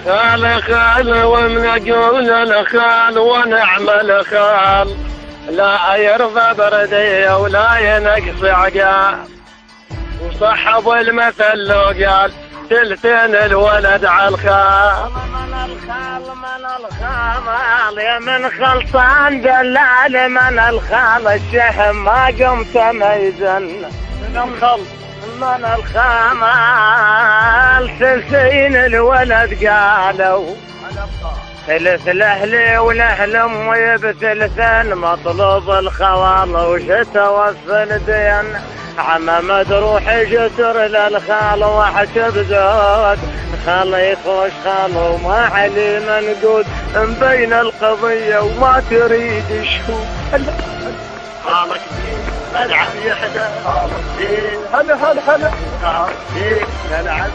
خال خال ونقول الخال ونعمل خال، لا يرضى بردي ولا ينقص عقال. وصحب المثل لو قال تلتين الولد على الخال. من الخال يا من خلصان دلال، من الخال الشهم ما قمت ميزن. من الخال سلسين الولد قالوا ثلث الاهلي والاهل امي بثلثين، مطلوب الخوال وشتوفى دين. عم مدروح جسر للخال واحسب زود، خال يخوش خال وما علي منقود، مبين القضية وما تريد شهود. خالك العب يا حدا، هلا هلا هلا هلا.